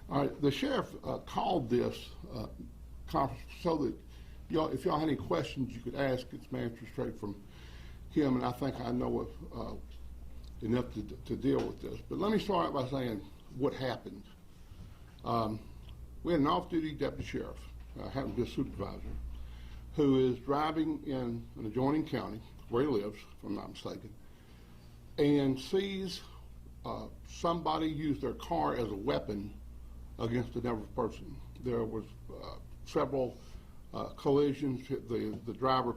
All right, the sheriff called this conference so that y'all, if y'all had any questions, you could ask. It's answered straight from him, and I think I know enough to deal with this. But let me start out by saying what happened. We had an off-duty deputy sheriff, happened to be a supervisor, who is driving in an adjoining county where he lives, if I'm not mistaken, and sees somebody use their car as a weapon against another person. There was several collisions. The driver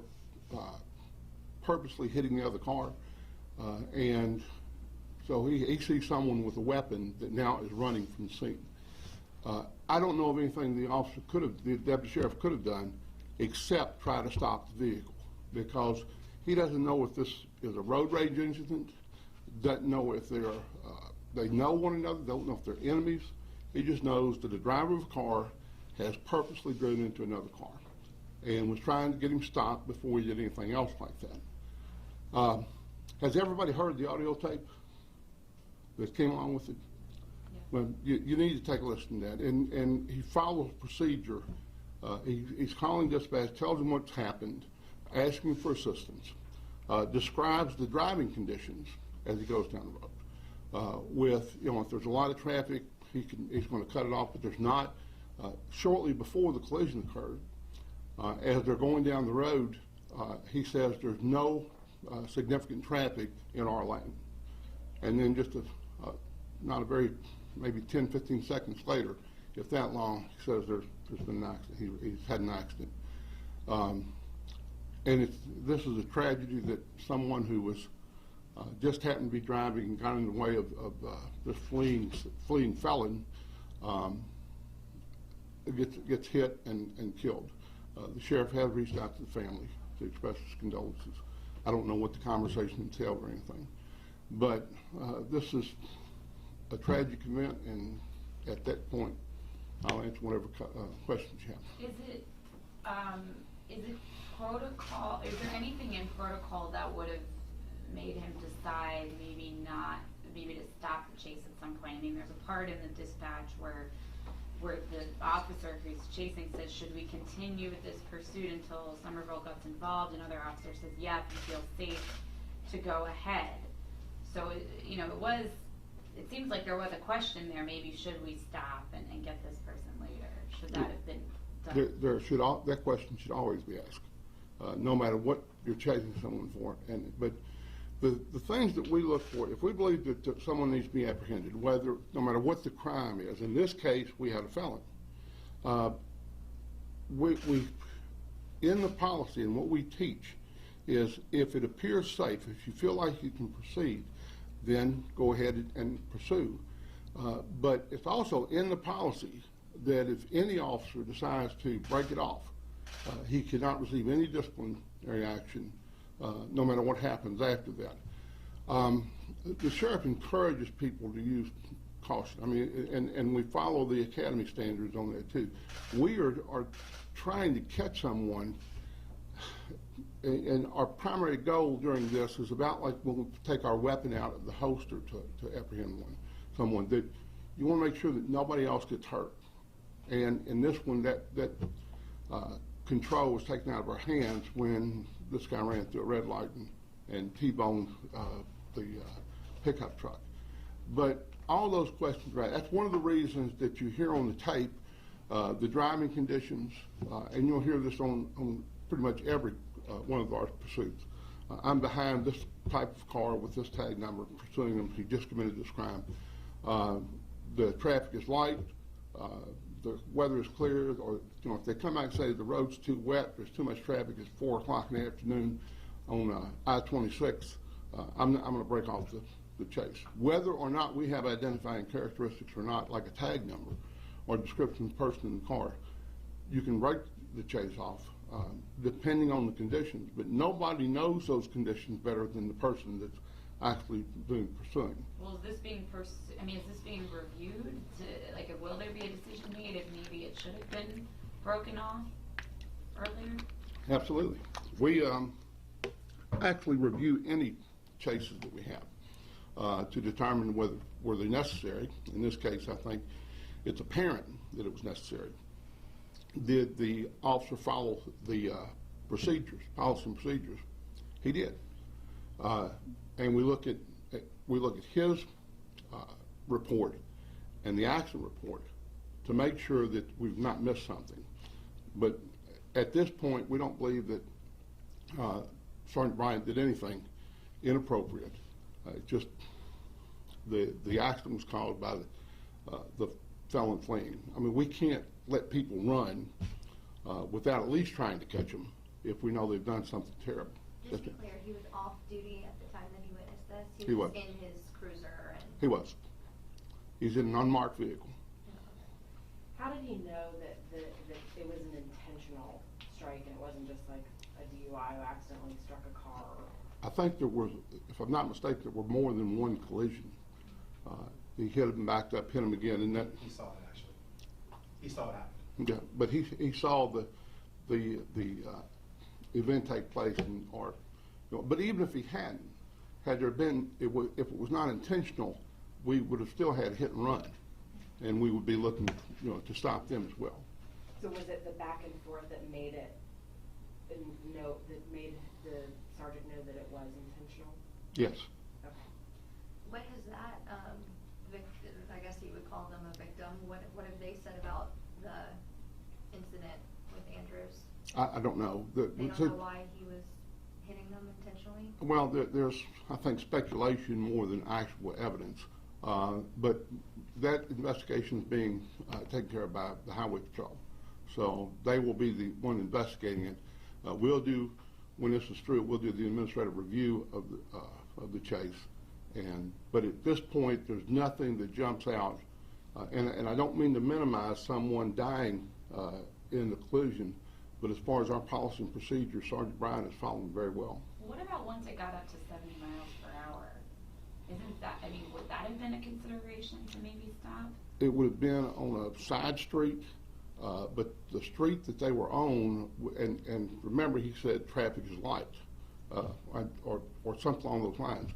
purposely hitting the other car, and so he sees someone with a weapon that now is running from the scene. I don't know of anything the deputy sheriff could have done except try to stop the vehicle, because he doesn't know if this is a road rage incident, doesn't know if they know one another, don't know if they're enemies. He just knows that the driver of a car has purposely driven into another car and was trying to get him stopped before he did anything else like that. Has everybody heard the audio tape that came along with it? Yeah. Well, you need to take a listen to that. And he follows procedure. He's calling dispatch, tells him what's happened, asking for assistance, describes the driving conditions as he goes down the road. If there's a lot of traffic, he's going to cut it off, but there's not. Shortly before the collision occurred, as they're going down the road, he says there's no significant traffic in our lane. And then just maybe 10, 15 seconds later, if that long, he says there's been an accident. He's had an accident. And this is a tragedy that someone who was just happened to be driving and got in the way of this fleeing felon gets hit and killed. The sheriff has reached out to the family to express his condolences. I don't know what the conversation entailed or anything, but this is a tragic event, and at that point, I'll answer whatever questions you have. Is it protocol? Is there anything in protocol that would have made him decide maybe to stop the chase at some point? I mean, there's a part in the dispatch where the officer who's chasing says, should we continue with this pursuit until Somerville gets involved? Another officer says, yeah, if you feel safe to go ahead. So, it seems like there was a question there, maybe should we stop and get this person later? Should that have been done? That question should always be asked, no matter what you're chasing someone for. But the things that we look for, if we believe that someone needs to be apprehended, no matter what the crime is, in this case we had a felon. We in the policy and what we teach is if it appears safe, if you feel like you can proceed, then go ahead and pursue. But it's also in the policy that if any officer decides to break it off, he cannot receive any disciplinary action, no matter what happens after that. The sheriff encourages people to use caution. I mean, and we follow the academy standards on that too. We are trying to catch someone, and our primary goal during this is about like when we take our weapon out of the holster to apprehend someone, that you want to make sure that nobody else gets hurt. And in this one, that control was taken out of our hands when this guy ran through a red light and T-boned the pickup truck. But all those questions, right? That's one of the reasons that you hear on the tape the driving conditions, and you'll hear this on pretty much every one of our pursuits. I'm behind this type of car with this tag number, pursuing him. He just committed this crime. The traffic is light. The weather is clear, or if they come out and say the road's too wet, there's too much traffic, it's 4 o'clock in the afternoon on I-26, I'm going to break off the chase. Whether or not we have identifying characteristics or not, like a tag number or description of the person in the car, you can break the chase off depending on the conditions. But nobody knows those conditions better than the person that's actually doing pursuing. Well, is this being is this being reviewed? Will there be a decision made if maybe it should have been broken off earlier? Absolutely. We actually review any chases that we have to determine whether they're necessary. In this case, I think it's apparent that it was necessary. Did the officer follow the procedures, policy and procedures? He did. And we look at his report and the accident report to make sure that we've not missed something. But at this point, we don't believe that Sergeant Bryant did anything inappropriate. Just the accident was caused by the felon fleeing. I mean, we can't let people run without at least trying to catch them if we know they've done something terrible. Just to be clear, he was off duty at the time that he witnessed this? He was. In his cruiser? He was. He's in an unmarked vehicle. How did he know that it was an intentional strike and it wasn't just like a DUI who accidentally struck a car? I think there was, if I'm not mistaken, there were more than one collision. He hit him, backed up, hit him again, and that. He saw it actually. He saw it happen. Yeah, but he saw the event take place, but even if he hadn't, had there been, if it was not intentional, we would have still had hit and run, and we would be looking, to stop them as well. So was it the back and forth that made it that made the sergeant know that it was intentional? Yes. Okay. What has that, I guess you would call them a victim, what have they said about the incident with Andrews? I don't know. They don't know why he was hitting them intentionally? Well, there's, I think, speculation more than actual evidence. But that investigation is being taken care of by the Highway Patrol. So they will be the one investigating it. We'll do, when this is through, we'll do the administrative review of the chase. But at this point, there's nothing that jumps out. And I don't mean to minimize someone dying in the collision, but as far as our policy and procedure, Sergeant Bryant is following very well. What about once it got up to 70 miles per hour? Isn't that, would that have been a consideration to maybe stop? It would have been on a side street, but the street that they were on, and remember he said traffic is light, or something along those lines.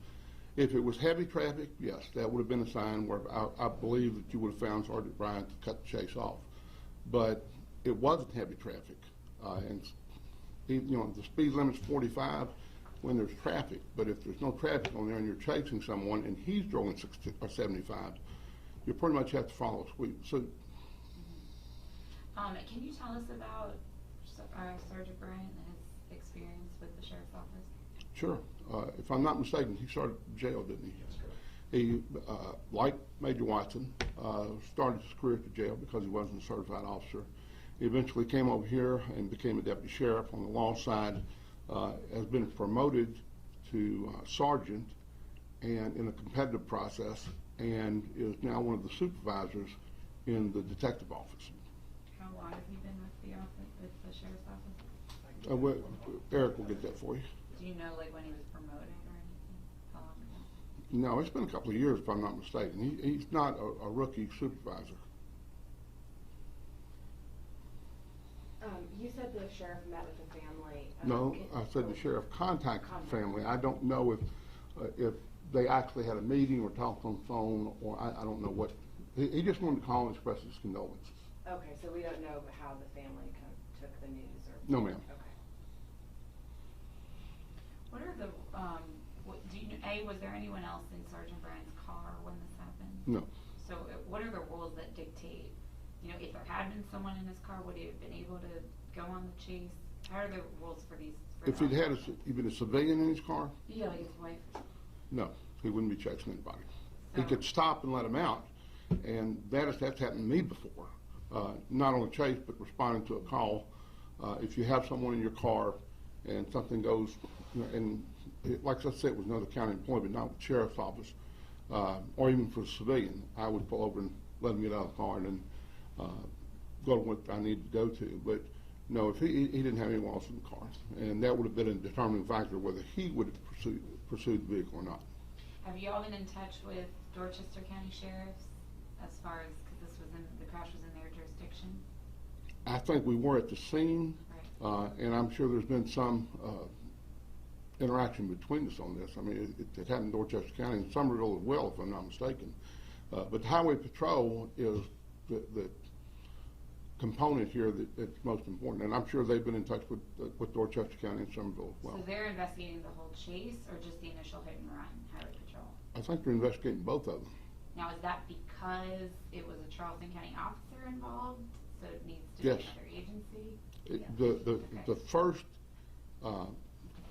If it was heavy traffic, yes, that would have been a sign where I believe that you would have found Sergeant Bryant to cut the chase off. But it wasn't heavy traffic, and the speed limit's 45 when there's traffic. But if there's no traffic on there and you're chasing someone and he's driving 60 or 75, you pretty much have to follow a sweep. So, can you tell us about Sergeant Bryant and his experience with the sheriff's office? sure. If I'm not mistaken, he started jail, didn't he? That's correct. He, like Major Watson, started his career at the jail because he wasn't a certified officer. He eventually came over here and became a deputy sheriff on the law side, has been promoted to sergeant and in a competitive process, and is now one of the supervisors in the detective office. How long have you been with the sheriff's office? Eric will get that for you. Do you know when he was promoted or anything? How long ago? No, it's been a couple of years if I'm not mistaken. He's not a rookie supervisor. You said the sheriff met with the family. No, I said the sheriff contacted the family. I don't know if they actually had a meeting or talked on the phone, or I don't know what. He just wanted to call and express his condolences. Okay, so we don't know how the family kind of took the news, or No, ma'am. Okay. What are the, do you, was there anyone else in Sergeant Bryant's car when this happened? No. So what are the rules that dictate, if there had been someone in his car, would he have been able to go on the chase? How are the rules for these? If he'd had even a civilian in his car, Yeah, like his wife. no, he wouldn't be chasing anybody. He So- could stop and let him out, and that's happened to me before. Not on a chase, but responding to a call. If you have someone in your car and something goes, like I said, it was another county employee, but not with the sheriff's office, or even for a civilian, I would pull over and let him get out of the car and then go to what I needed to go to. But no, if he didn't have anyone else in the car, and that would have been a determining factor whether he would have pursued the vehicle or not. Have you all been in touch with Dorchester County Sheriffs as far as, because the crash was in their jurisdiction? I think we were at the scene, Right. and I'm sure there's been some interaction between us on this. I mean, it happened in Dorchester County and Somerville as well, if I'm not mistaken. But the Highway Patrol is the component here that's most important. And I'm sure they've been in touch with Dorchester County and Somerville as well. So they're investigating the whole chase or just the initial hit and run, Highway Patrol? I think they're investigating both of them. Now, is that because it was a Charleston County officer involved, so it needs to Yes. be another agency?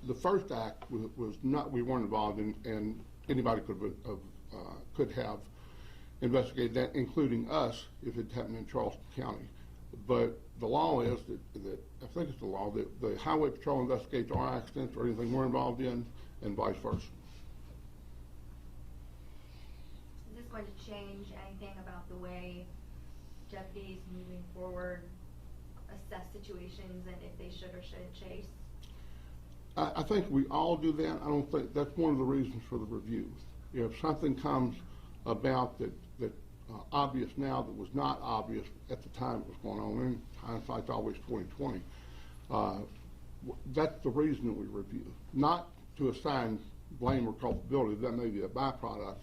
The first act was not, we weren't involved in, and anybody could have investigated that, including us, if it happened in Charleston County. But the law is that I think it's the law, that the Highway Patrol investigates our accidents or anything we're involved in, and vice versa. Is this going to change anything about the way deputies moving forward assess situations and if they should or shouldn't chase? I think we all do that. I don't think, that's one of the reasons for the reviews. If something comes about that obvious now that was not obvious at the time it was going on, and hindsight's always 20/20, that's the reason that we review. Not to assign blame or culpability, that may be a byproduct,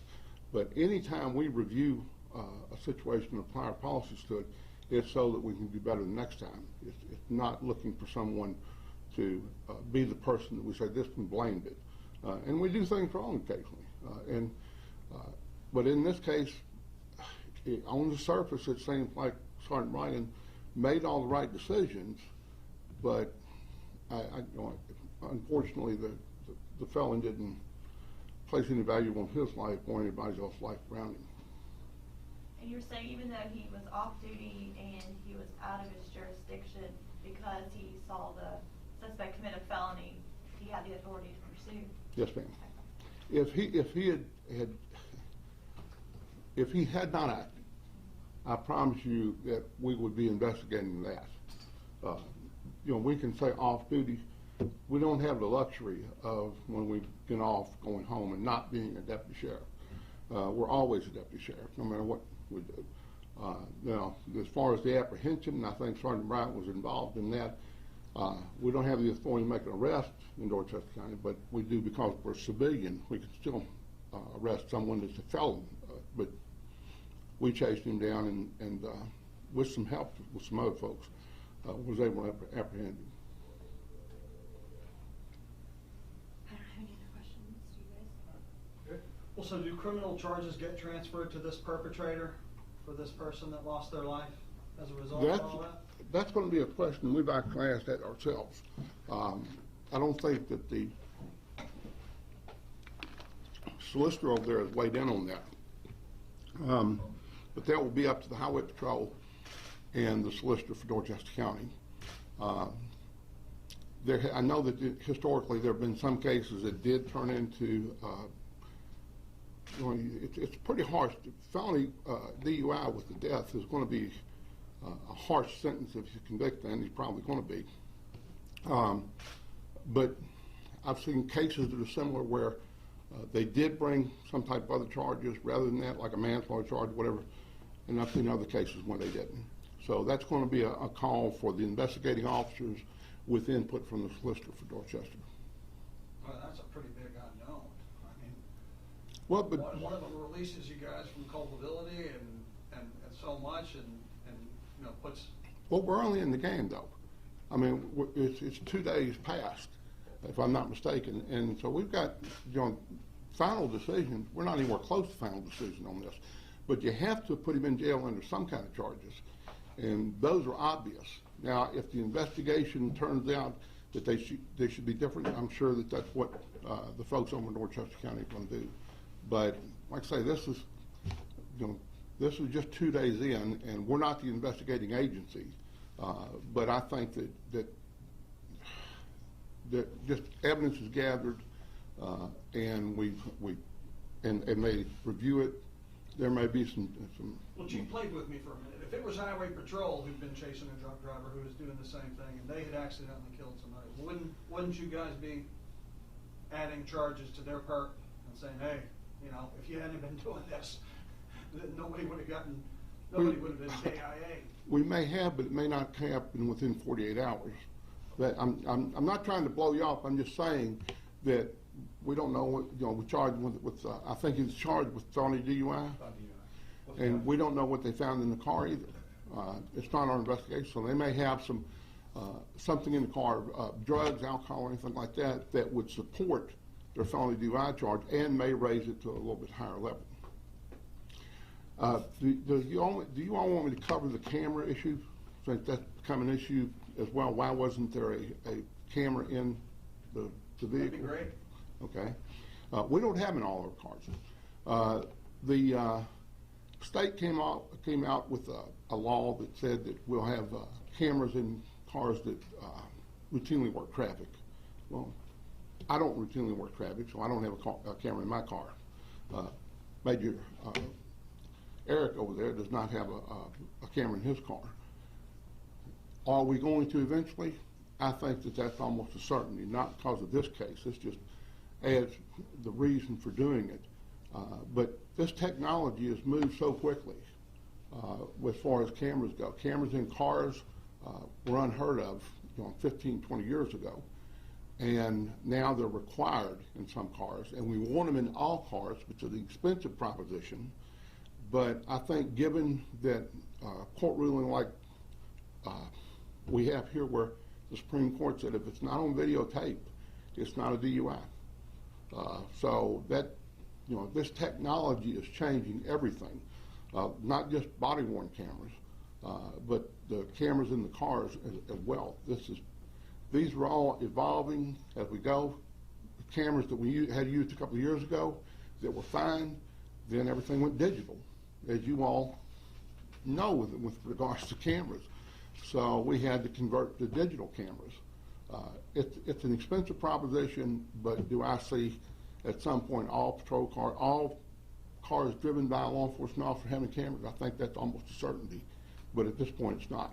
but anytime we review a situation and apply our policies to it, it's so that we can do better the next time. It's not looking for someone to be the person that we say this one blamed it. And we do things wrong occasionally. But in this case, on the surface, it seems like Sergeant Ryan made all the right decisions, but unfortunately, the felon didn't place any value on his life or anybody else's life around him. And you're saying even though he was off duty and he was out of his jurisdiction, because he saw the suspect commit a felony, he had the authority to pursue? Yes, ma'am. If he had not acted, I promise you that we would be investigating that. We can say off duty. We don't have the luxury of when we get off going home and not being a deputy sheriff. We're always a deputy sheriff, no matter what we do. Now, as far as the apprehension, I think Sergeant Bryant was involved in that. We don't have the authority to make an arrest in Dorchester County, but we do because we're civilian. We can still arrest someone that's a felon. But we chased him down and with some help with some other folks, was able to apprehend him. I don't have any other questions, do you guys? Okay. Well, so do criminal charges get transferred to this perpetrator for this person that lost their life as a result of all that? That's going to be a question. We've actually asked that ourselves. I don't think that the solicitor over there has weighed in on that. But that will be up to the Highway Patrol and the solicitor for Dorchester County. I know that historically there have been some cases that did turn into, it's pretty harsh. Felony DUI with the death is going to be a harsh sentence if you convict, and he's probably going to be. But I've seen cases that are similar where they did bring some type of other charges rather than that, like a manslaughter charge, whatever, and I've seen other cases where they didn't. So that's going to be a call for the investigating officers with input from the solicitor for Dorchester. Well, that's a pretty big unknown. I mean, Well, but one of them releases you guys from culpability and so much and puts. well, we're early in the game, though. I mean, it's 2 days past, if I'm not mistaken, and so we've got final decision. We're not anywhere close to final decision on this, but you have to put him in jail under some kind of charges, and those are obvious. Now, if the investigation turns out that they should be different, I'm sure that that's what the folks over in Dorchester County are going to do. But like I say, this is just 2 days in, and we're not the investigating agency. But I think that just evidence is gathered, and and they review it. There may be some. Well, Chief, played with me for a minute. If it was Highway Patrol who'd been chasing a drunk driver who was doing the same thing, and they had accidentally killed somebody, wouldn't you guys be adding charges to their perk and saying, hey, if you hadn't been doing this, nobody would have been KIA. We may have, but it may not happen within 48 hours. But I'm not trying to blow you off. I'm just saying that we don't know what we charged with I think he was charged with felony DUI. And we don't know what they found in the car either. It's not our investigation, so they may have something in the car, drugs, alcohol, or anything like that, that would support their felony DUI charge and may raise it to a little bit higher level. Do you all want me to cover the camera issue? Since that's become an issue as well. Why wasn't there a camera in the vehicle? That'd be great. Okay. We don't have in all our cars. The state came out with a law that said that we'll have cameras in cars that routinely work traffic. Well, I don't routinely work traffic, so I don't have a camera in my car. Major Eric over there does not have a camera in his car. Are we going to eventually? I think that that's almost a certainty, not because of this case. It's just adds the reason for doing it. But this technology has moved so quickly as far as cameras go. Cameras in cars were unheard of 15, 20 years ago. And now they're required in some cars. And we want them in all cars, which is an expensive proposition. But I think given that court ruling like we have here, where the Supreme Court said if it's not on videotape, it's not a DUI. So that, this technology is changing everything, not just body-worn cameras, but the cameras in the cars as well. These are all evolving as we go. The cameras that we had used a couple of years ago that were fine, then everything went digital, as you all know with regards to cameras. So we had to convert to digital cameras. It's an expensive proposition, but do I see at some point all cars driven by a law enforcement officer having cameras? I think that's almost a certainty, but at this point it's not.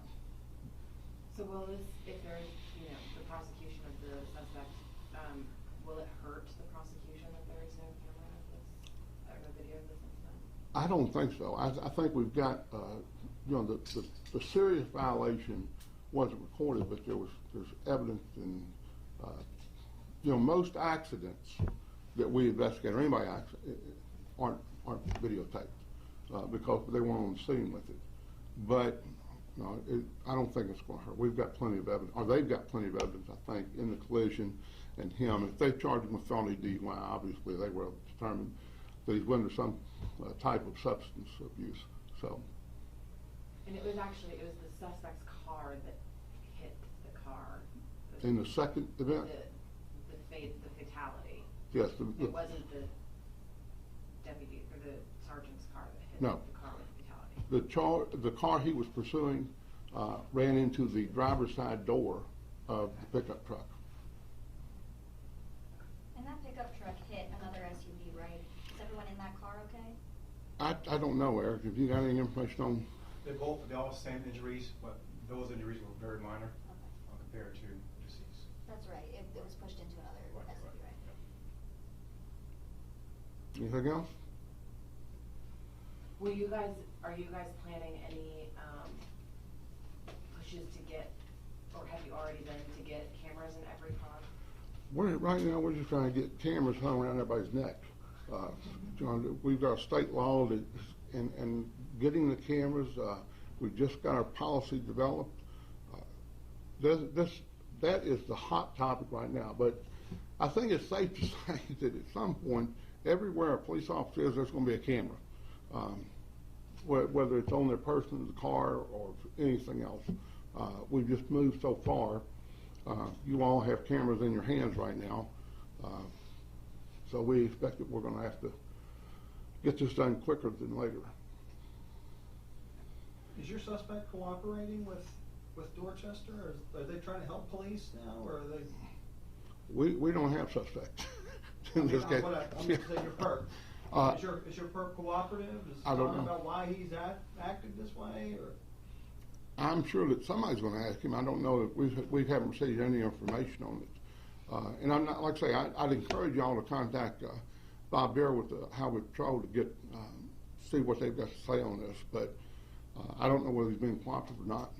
So will this, if there's, the prosecution of the suspect, will it hurt the prosecution if there is no camera of this, or no video of this incident? I don't think so. I think we've got, the serious violation wasn't recorded, but there's evidence in, most accidents that we investigate, or anybody aren't videotaped because they weren't on the scene with it. But I don't think it's going to hurt. We've got plenty of evidence, or they've got plenty of evidence, I think, in the collision and him. If they charged him with felony DUI, obviously they were determined that he's under some type of substance abuse. So. And it was the suspect's car that hit the car. In the second event? The fatality. Yes. It wasn't the deputy or the sergeant's car that hit No. the car with fatality. The car he was pursuing ran into the driver's side door of the pickup truck. And that pickup truck hit another SUV, right? Is everyone in that car okay? I don't know, Eric. Have you got any information on? They all have the same injuries, but those injuries were very minor compared to the deceased. That's right. It was pushed into another SUV, right? Anything else? Are you guys planning any pushes to get, or have you already done to get cameras in every car? Right now, we're just trying to get cameras hung around everybody's neck. We've got a state law that, and getting the cameras, we've just got our policy developed. That is the hot topic right now, but I think it's safe to say that at some point, everywhere a police officer is, there's going to be a camera. Whether it's on their person, the car, or anything else. We've just moved so far. You all have cameras in your hands right now. So we expect that we're going to have to get this done quicker than later. Is your suspect cooperating with Dorchester, or are they trying to help police now, or are they? We don't have suspects in this case. I'm going to say your perp. Is your perp cooperative? Is I don't know about why he's acted this way, or? I'm sure that somebody's going to ask him. I don't know if we haven't received any information on it. And I'm not, like I say, I'd encourage y'all to contact Bob Bear with the Highway Patrol to get see what they've got to say on this. But I don't know whether he's being cooperative or not.